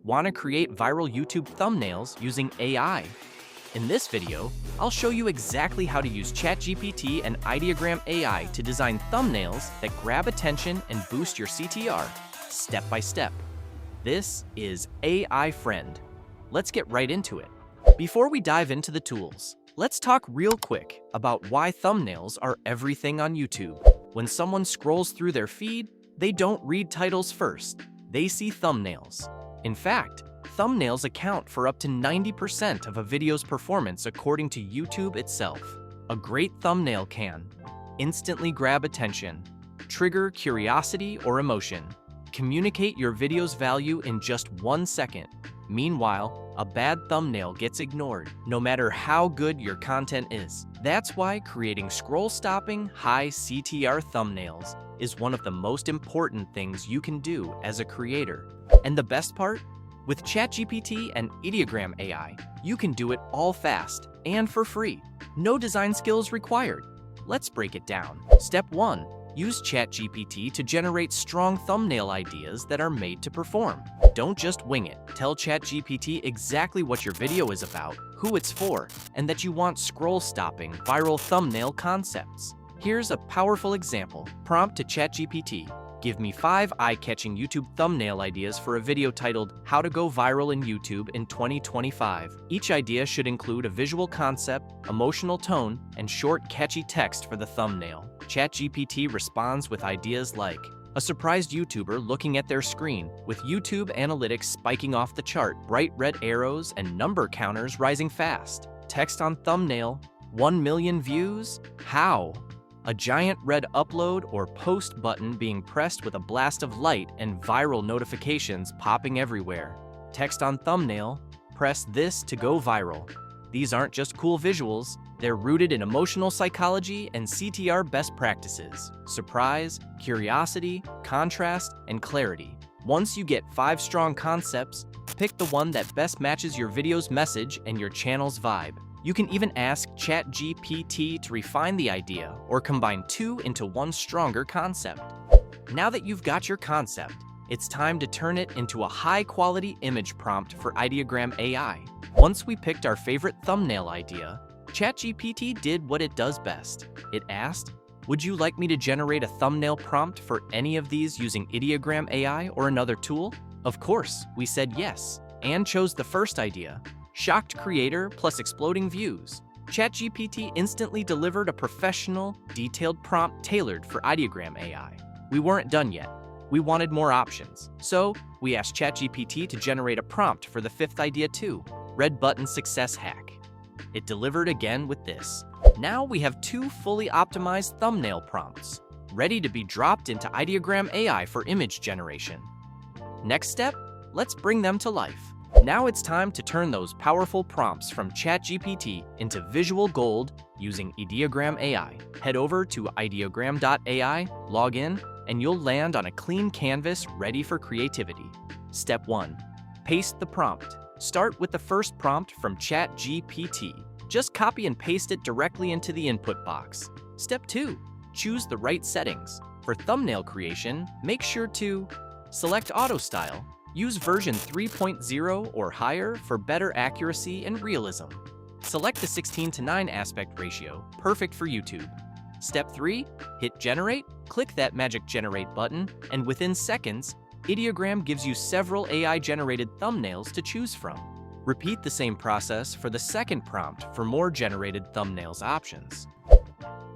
Want to create viral YouTube thumbnails using AI? In this video, I'll show you exactly how to use ChatGPT and Ideogram AI to design thumbnails that grab attention and boost your CTR, step by step. This is AI Friend. Let's get right into it. Before we dive into the tools, let's talk real quick about why thumbnails are everything on YouTube. When someone scrolls through their feed, they don't read titles first, they see thumbnails. In fact, thumbnails account for up to 90% of a video's performance according to YouTube itself. A great thumbnail can instantly grab attention, trigger curiosity or emotion, communicate your video's value in just 1 second. Meanwhile, a bad thumbnail gets ignored, no matter how good your content is. That's why creating scroll-stopping, high CTR thumbnails is one of the most important things you can do as a creator. And the best part? With ChatGPT and Ideogram AI, you can do it all fast and for free. No design skills required. Let's break it down. Step 1. Use ChatGPT to generate strong thumbnail ideas that are made to perform. Don't just wing it. Tell ChatGPT exactly what your video is about, who it's for, and that you want scroll-stopping, viral thumbnail concepts. Here's a powerful example. Prompt to ChatGPT. Give me 5 eye-catching YouTube thumbnail ideas for a video titled How to Go Viral in YouTube in 2025. Each idea should include a visual concept, emotional tone, and short, catchy text for the thumbnail. ChatGPT responds with ideas like a surprised YouTuber looking at their screen, with YouTube analytics spiking off the chart, bright red arrows and number counters rising fast. Text on thumbnail, 1 million views? How? A giant red upload or post button being pressed with a blast of light and viral notifications popping everywhere. Text on thumbnail, press this to go viral. These aren't just cool visuals, they're rooted in emotional psychology and CTR best practices. Surprise, curiosity, contrast, and clarity. Once you get 5 strong concepts, pick the one that best matches your video's message and your channel's vibe. You can even ask ChatGPT to refine the idea or combine 2 into 1 stronger concept. Now that you've got your concept, it's time to turn it into a high-quality image prompt for Ideogram AI. Once we picked our favorite thumbnail idea, ChatGPT did what it does best. It asked, "Would you like me to generate a thumbnail prompt for any of these using Ideogram AI or another tool?" Of course, we said yes, and chose the first idea. Shocked creator plus exploding views. ChatGPT instantly delivered a professional, detailed prompt tailored for Ideogram AI. We weren't done yet. We wanted more options. So, we asked ChatGPT to generate a prompt for the 5th idea too, red button success hack. It delivered again with this. Now we have 2 fully optimized thumbnail prompts, ready to be dropped into Ideogram AI for image generation. Next step, let's bring them to life. Now it's time to turn those powerful prompts from ChatGPT into visual gold using Ideogram AI. Head over to ideogram.ai, log in, and you'll land on a clean canvas ready for creativity. Step 1. Paste the prompt. Start with the first prompt from ChatGPT. Just copy and paste it directly into the input box. Step 2. Choose the right settings. For thumbnail creation, make sure to select Auto Style. Use version 3.0 or higher for better accuracy and realism. Select the 16:9 aspect ratio, perfect for YouTube. Step 3, hit Generate, click that magic Generate button, and within seconds, Ideogram gives you several AI-generated thumbnails to choose from. Repeat the same process for the second prompt for more generated thumbnails options.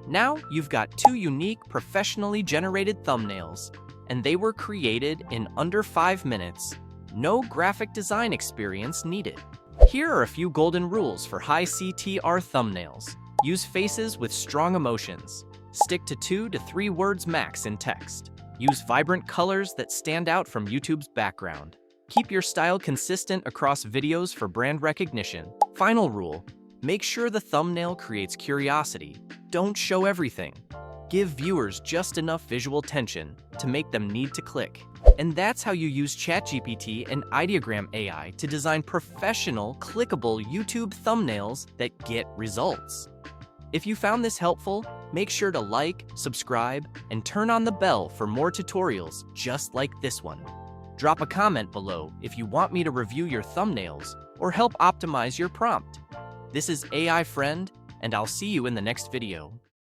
Now you've got 2 unique, professionally generated thumbnails, and they were created in under 5 minutes. No graphic design experience needed. Here are a few golden rules for high CTR thumbnails. Use faces with strong emotions. Stick to 2 to 3 words max in text. Use vibrant colors that stand out from YouTube's background. Keep your style consistent across videos for brand recognition. Final rule, make sure the thumbnail creates curiosity. Don't show everything. Give viewers just enough visual tension to make them need to click. And that's how you use ChatGPT and Ideogram AI to design professional, clickable YouTube thumbnails that get results. If you found this helpful, make sure to like, subscribe, and turn on the bell for more tutorials just like this one. Drop a comment below if you want me to review your thumbnails or help optimize your prompt. This is AI Friend, and I'll see you in the next video.